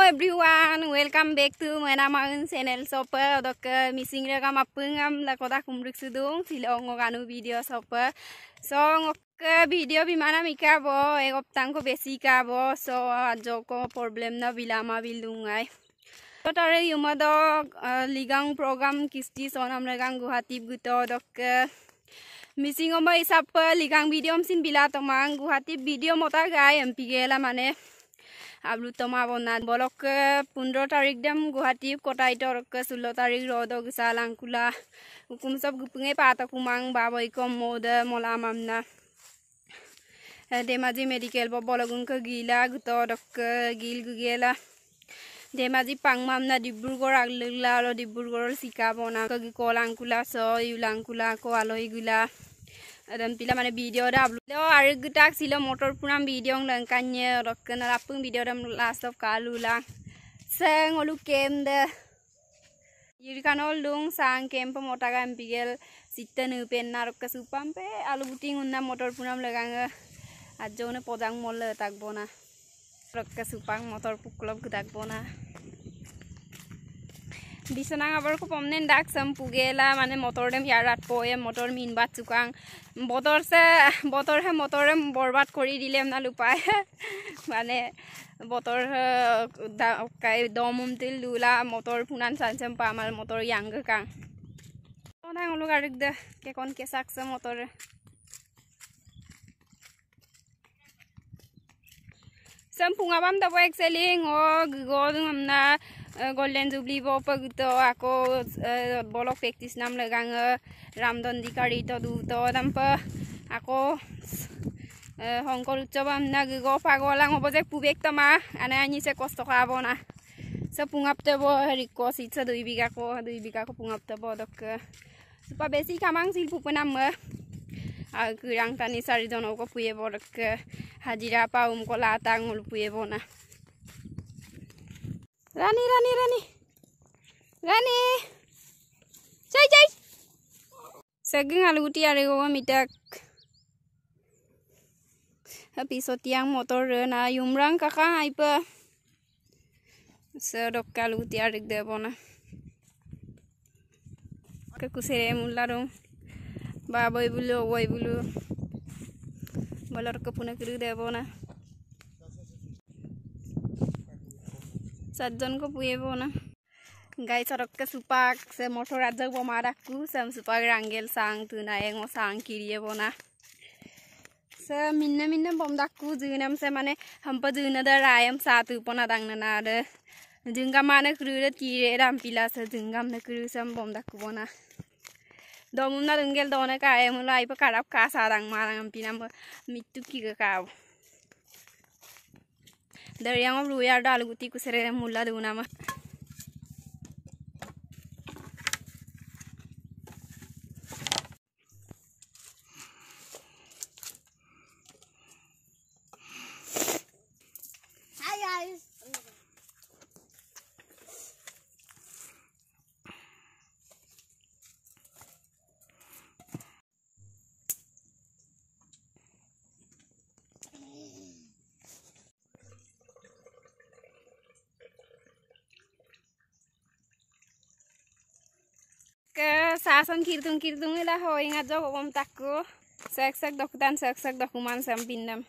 everyone, welcome back to my channel. Soper dok missing rega mapungam la kota kumrik sudung silong nganu video soper. So ngok video bimana mika bo egop tangko besi ka bo so joko problem na bilama bildungai. So tare yumado ligang program kisti sonam regang Guwahati guto dok missing oma isap ligang video sin bila tomang Guwahati video mota gai empigela mane Ablu toma bonan bolok 15 तारीख दम गुवाहाटी कोटाई truck 16 तारीख रोद गसालां कुला हुकुम सब गुपंगे पाता कुमांग बाबई को मोद मोला मामना Dhemaji medical बलगुन को गिला गुतो डक गिल गुगेला धेमाजी पांग मामना डिब्रुगढ़ आगलला रो डिब्रुगढ़ सिका बना को कोलां कुला सो युलां कुला को आलोई गुला dan pila mana video dah upload lo ari gutak silo motor punam video lengkanya rokken rapung video dam last of kalula seng olu kem de yiri kanol dung sang kem pemota gam pigel sitten pen narok ke supampe alu buting unna motor punam legang ajone podang mol tak bona rok ke supang motor puklop gutak bona Bisanang abar ko pomnen dak sampugela mane motor dem yarat poe motor min bat chukang motor he motor borbat kori dilem na lupai mane motor kai domum til lula motor punan sansam pamal motor yang kang onang lu garik de ke kon ke saksa motor sampunga bam da boek selling o godum na Golden Jubilee bo pagto ako bolok practice nam legang Ramdon dikari to du to dampa ako hongkol ucobam na go pagolang obojek pubek tama ana ani se kosto kabona sa pungap te bo riko sitsa 2 biga ko pungap te bo dok supa besi kamang sil pupunam kurang tani sari jono ko puye bo dok hajira paum ko latang ul puye bona Rani cai saging aluguti arego mitak episode yang motor na yumrang kakang aipa sedok aluguti areg de bona ke kusere mularong baboy bulu oi bulu bolor ke puna kru de bona Sajjon ko puye bona gai sorok ke supak se motor ajak bo maraku sam supak rangel sang tu na engo sang kiriye bona se minna bom dakku jinam se mane hampa jina da rayam satu pona dangna na de jinga mane krude tire ram pila se jingam na kru sam bom dakku bona domum na dungel dona ka em lai pa karap ka sarang marang pinam mitu ki ka Dari yang ruya dal guti kusere mulla duna ma Hi guys Sasan kirtung ila ho ingat jo kom takku sak dokutan sak dokuman sam pindam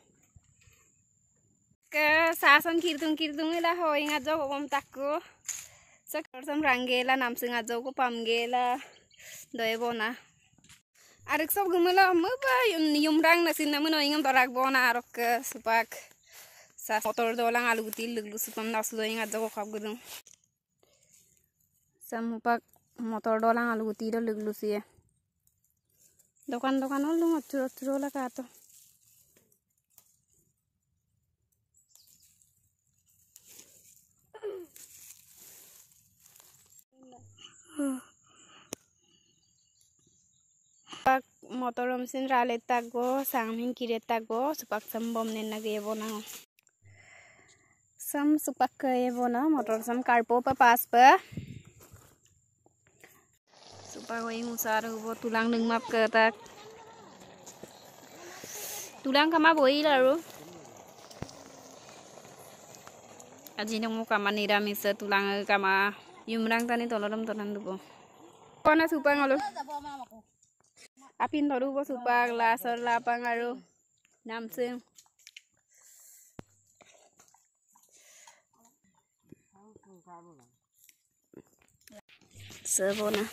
ke sasan kirtung ila ho ingat jo kom takku sak sam rangela nam singa jo ko pamgela doebona arik sob gumela mba yumrang na sinna muno ingam torak bona arok supak sa motor dolang alugutil luglu supam naslo ingat jo ko khagudum samupak motor dolang aluguti do luglusi dokan olung acuro la kato pak motor mesin rale tago sangmin kire tago supak sambom nenna ge bona sam supak ge bona motor sam karpo pa pas pa Supaya kau ingat sar hubo tulang neng map ke tak tulang kama boi lalu আজি nemu kama niramisa tulang kama yumrang tani tolodom tolan dubo kona supang alo apin thoru bo supang la sor lapang aru namsing sebona